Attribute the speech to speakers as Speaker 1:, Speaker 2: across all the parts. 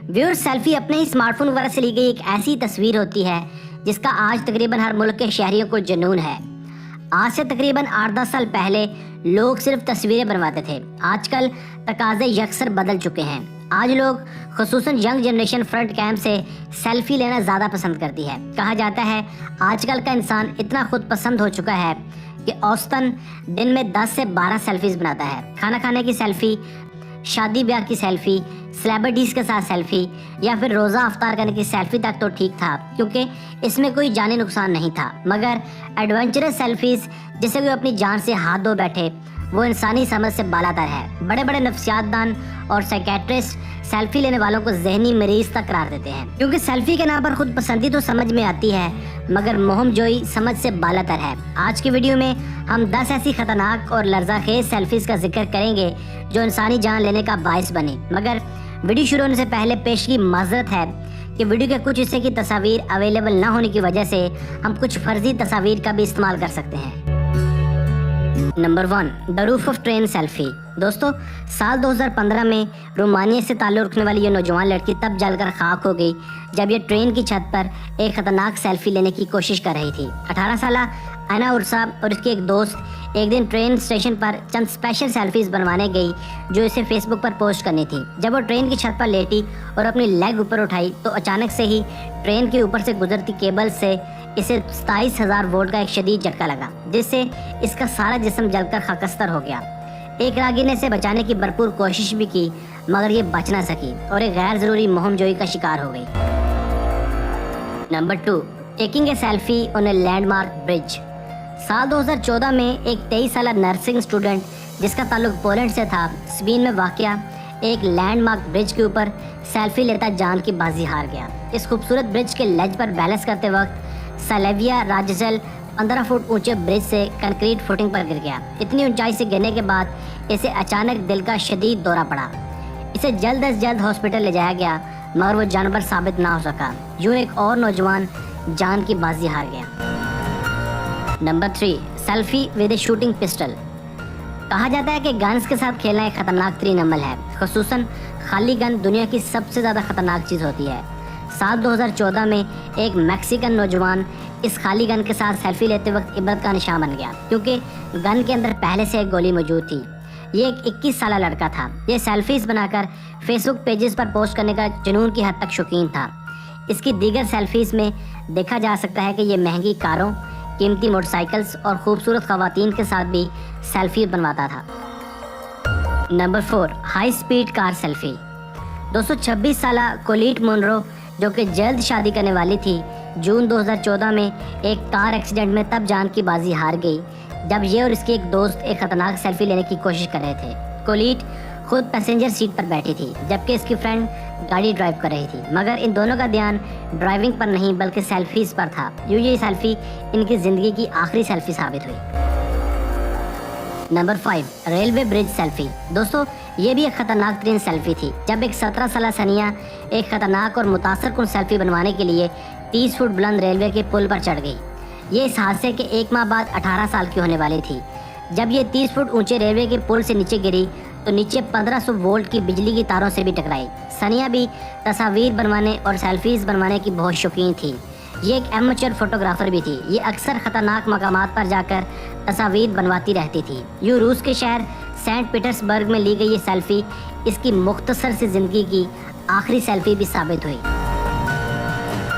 Speaker 1: Viewers, selfie अपने ही smartphone वगैरह से ली गई एक ऐसी तस्वीर होती है जिसका आज तकरीबन हर मुल्क के शहरियों को जुनून है। आज से तकरीबन 8-10 साल पहले लोग सिर्फ तस्वीरें बनवाते थे। आजकल तकाज़े यकसर बदल चुके हैं। आज लोग खुसूसन यंग जनरेशन फ्रंट कैम से सेल्फी लेना ज़्यादा पसंद करती है। कहा जाता है आजकल का इंसान इतना खुद पसंद हो चुका है कि औसतन दिन में 10 से 12 सेल्फीज बनाता है। खाना खाने की सेल्फी, शादी ब्याह की सेल्फी, सेलिब्रिटीज़ के साथ सेल्फी या फिर रोज़ा अफ्तार करने की सेल्फी तक तो ठीक था क्योंकि इसमें कोई जानी नुकसान नहीं था। मगर एडवेंचरस सेल्फीज जिसे कोई अपनी जान से हाथ धो बैठे वो इंसानी समझ से बालातर है। बड़े बड़े नफ्सियातदान और साइकेट्रिस्ट सेल्फी लेने वालों को जहनी मरीज तक करार देते हैं क्योंकि सेल्फी के नाम पर खुद पसंदी तो समझ में आती है मगर मोहमजोई समझ से बालातर है। आज की वीडियो में हम 10 ऐसी खतरनाक और लर्ज़ाखेज सेल्फीज का जिक्र करेंगे जो इंसानी जान लेने का बायस बने। मगर वीडियो शुरू होने से पहले पेश की माजरत है कि वीडियो के कुछ हिस्से की तस्वीर अवेलेबल न होने की वजह से हम कुछ फर्जी तस्वीर का भी इस्तेमाल कर सकते हैं। Number 1, the roof of train selfie. दोस्तों, साल 2015 में रोमानिया से ताल्लुक़ रखने वाली ये नौजवान लड़की तब जलकर खाक हो गई जब ये ट्रेन की छत पर एक खतरनाक सेल्फी लेने की कोशिश कर रही थी। 18 साल अना उर्सा और उसके एक दोस्त एक दिन ट्रेन स्टेशन पर चंद स्पेशल सेल्फीज बनवाने गई जो इसे फेसबुक पर पोस्ट करनी थी। जब वो ट्रेन की छत पर लेटी और अपनी लेग ऊपर उठाई तो अचानक से ही ट्रेन के ऊपर से गुजरती केबल से इसे 27,000 वोल्ट का एक शदीद झटका लगा जिससे इसका सारा जिस्म जलकर खाकस्तर हो गया। एक राहगीर ने इसे बचाने की भरपूर कोशिश भी की मगर ये बच ना सकी और एक गैर जरूरी मोहमजोई का शिकार हो गई। Number 2, taking a selfie on a landmark bridge. साल 2014 में एक 23 साल नर्सिंग स्टूडेंट जिसका ताल्लुक पोलैंड से था, स्पेन में वाक़या एक लैंडमार्क ब्रिज के ऊपर सेल्फी लेता जान की बाजी हार गया। इस खूबसूरत ब्रिज के लेज पर बैलेंस करते वक्त सलेविया राजजल 15 फुट ऊंचे ब्रिज से कंक्रीट फुटिंग पर गिर गया। इतनी ऊंचाई से गिरने के बाद इसे अचानक दिल का शदीद दौरा पड़ा। इसे जल्द अज जल्द हॉस्पिटल ले जाया गया मगर वो जानवर साबित ना हो सका। यूँ एक और नौजवान जान की बाजी हार गया। Number 3, selfie with A shooting pistol. कहा जाता है कि गन्स के साथ खेलना एक खतरनाक तरीन अमल है। खुसूसन खाली गन दुनिया की सबसे ज़्यादा खतरनाक चीज़ होती है। साल 2014 में एक मैक्सिकन नौजवान इस खाली गन के साथ सेल्फी लेते वक्त इबरत का निशान बन गया क्योंकि गन के अंदर पहले से एक गोली मौजूद थी। ये एक 21 साल लड़का था। ये सेल्फीज बनाकर फेसबुक पेजेस पर पोस्ट करने का जुनून की हद तक शौकीन था। इसकी दीगर सेल्फीज में देखा जा सकता है कि ये महंगी कारों, कीमती मोटरसाइकिल्स और खूबसूरत खवातीन के साथ भी सेल्फी बनवाता था। Number 4, high speed car selfie. दोस्तों, 26 साल कोलिट मोनरो जो कि जल्द शादी करने वाली थी, जून 2014 में एक कार एक्सीडेंट में तब जान की बाजी हार गई जब ये और इसके एक दोस्त एक खतरनाक सेल्फी लेने की कोशिश कर रहे थे। कोलिट खुद पैसेंजर सीट पर बैठी थी जबकि इसकी फ्रेंड गाड़ी ड्राइव कर रही थी मगर इन दोनों का ध्यान ड्राइविंग पर नहीं बल्कि सेल्फीज पर था। ये सेल्फी इनकी ज़िंदगी की आखिरी सेल्फी साबित हुई। Number 5, railway bridge selfie. दोस्तों, ये भी एक खतरनाक तरीन सेल्फी थी जब एक 17 साल सनिया एक खतरनाक और मुतासर कुन सेल्फी बनवाने के लिए 30 फुट बुलंद रेलवे के पुल पर चढ़ गई। ये इस हादसे के 1 माह बाद 18 साल की होने वाली थी। जब ये 30 फुट ऊंचे रेलवे के पुल से नीचे गिरी तो नीचे 1500 वोल्ट की बिजली की तारों से भी टकराई। सनिया भी तस्वीर बनवाने और सेल्फीज बनवाने की बहुत शौकीन थी। ये एक एमेचर फोटोग्राफर भी थी। ये अक्सर खतरनाक मकामात पर जाकर तस्वीर बनवाती रहती थी। यूँ रूस के शहर सेंट पीटर्सबर्ग में ली गई ये सेल्फी इसकी मुख्तसर सी जिंदगी की आखिरी सेल्फी भी साबित हुई।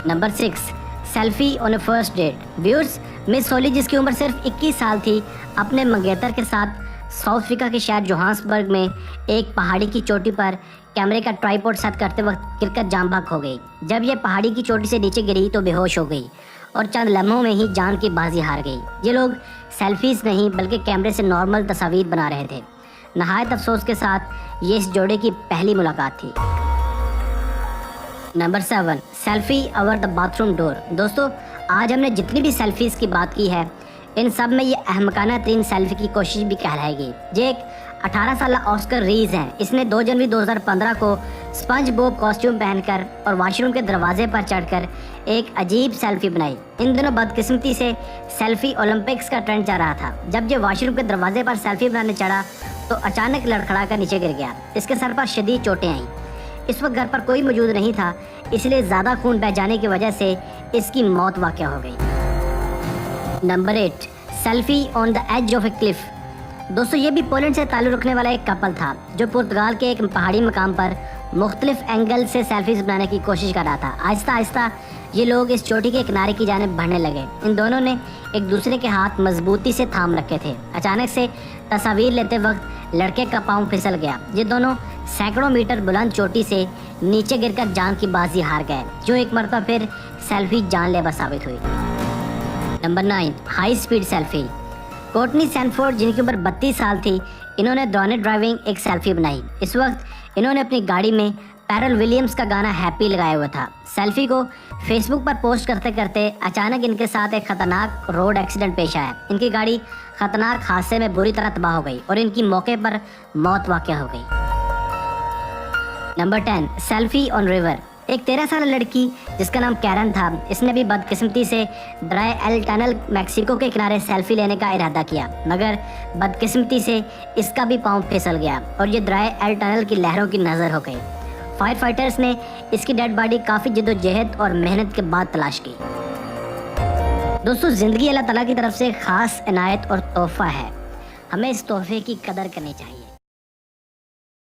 Speaker 1: Number 6, selfie on a first date. Viewers, Miss Holly जिसकी उम्र सिर्फ 21 साल थी अपने मंगेतर के साथ साउथ अफ्रीका के शहर जोहान्सबर्ग में एक पहाड़ी की चोटी पर कैमरे का ट्राइपॉड सेट करते वक्त गिरकर जान बहक हो गई। जब ये पहाड़ी की चोटी से नीचे गिरी तो बेहोश हो गई और चंद लम्हों में ही जान की बाजी हार गई। ये लोग सेल्फीज नहीं बल्कि कैमरे से नॉर्मल तस्वीर बना रहे थे। नहायत अफसोस के साथ ये इस जोड़े की पहली मुलाकात थी। Number 7, selfie over the bathroom door. दोस्तों, आज हमने जितनी भी सेल्फीज की बात की है इन सब में ये अहमकाना तरीन सेल्फी की कोशिश भी कहलाएगी। ये एक 18 साल ऑस्कर रीज हैं। इसने 2 जनवरी 2015 को स्पंज बॉब कॉस्ट्यूम पहनकर और वॉशरूम के दरवाजे पर चढ़कर एक अजीब सेल्फी बनाई। इन दिनों बदकिस्मती से सेल्फी ओलंपिक्स का ट्रेंड चल रहा था। जब ये वॉशरूम के दरवाजे पर सेल्फी बनाने चढ़ा तो अचानक लड़खड़ा कर नीचे गिर गया। इसके सर पर शदीद चोटें आईं। इस वक्त घर पर कोई मौजूद नहीं था, इसलिए ज़्यादा खून बह जाने की वजह से इसकी मौत वाक़या हो गई। Number 8, selfie on the edge of a cliff. दोस्तों, ये भी पोलैंड से ताल्लुक़ रखने वाला एक कपल था जो पुर्तगाल के एक पहाड़ी मकाम पर मुख्तलिफ एंगल से सेल्फीज बनाने की कोशिश कर रहा था। आहिस्ता आहिस्ता ये लोग इस चोटी के किनारे की जानिब बढ़ने लगे। इन दोनों ने एक दूसरे के हाथ मजबूती से थाम रखे थे। अचानक से तस्वीर लेते वक्त लड़के का पाँव फिसल गया। ये दोनों सैकड़ों मीटर बुलंद चोटी से नीचे गिरकर जान की बाजी हार गए, जो एक मरतबा फिर सेल्फी जानलेवा साबित हुई। Number 9, high speed selfie. Courtney Sanford, जिनकी उम्र 32 साल थी, इन्होंने दौरान ड्राइविंग एक सेल्फी बनाई। इस वक्त इन्होंने अपनी गाड़ी में पैरल विलियम्स का गाना हैप्पी लगाया हुआ था। सेल्फी को फेसबुक पर पोस्ट करते करते अचानक इनके साथ एक खतरनाक रोड एक्सीडेंट पेश आया। इनकी गाड़ी खतरनाक हादसे में बुरी तरह तबाह हो गई और इनकी मौके पर मौत वाक़या हो गई। Number 10, selfie on river. एक 13 साल लड़की जिसका नाम कैरन था, इसने भी बदकिस्मती से ड्राई एल टनल मैक्सिको के किनारे सेल्फी लेने का इरादा किया, मगर बदकिस्मती से इसका भी पाँव फिसल गया और ये ड्राई एल टनल की लहरों की नज़र हो गई। फायर फाइटर्स ने इसकी डेड बॉडी काफ़ी जद्दोजहद और मेहनत के बाद तलाश की। दोस्तों, ज़िंदगी अल्लाह ताला की तरफ से ख़ास इनायत और तोहफ़ा है, हमें इस तोहफ़े की कदर करनी चाहिए।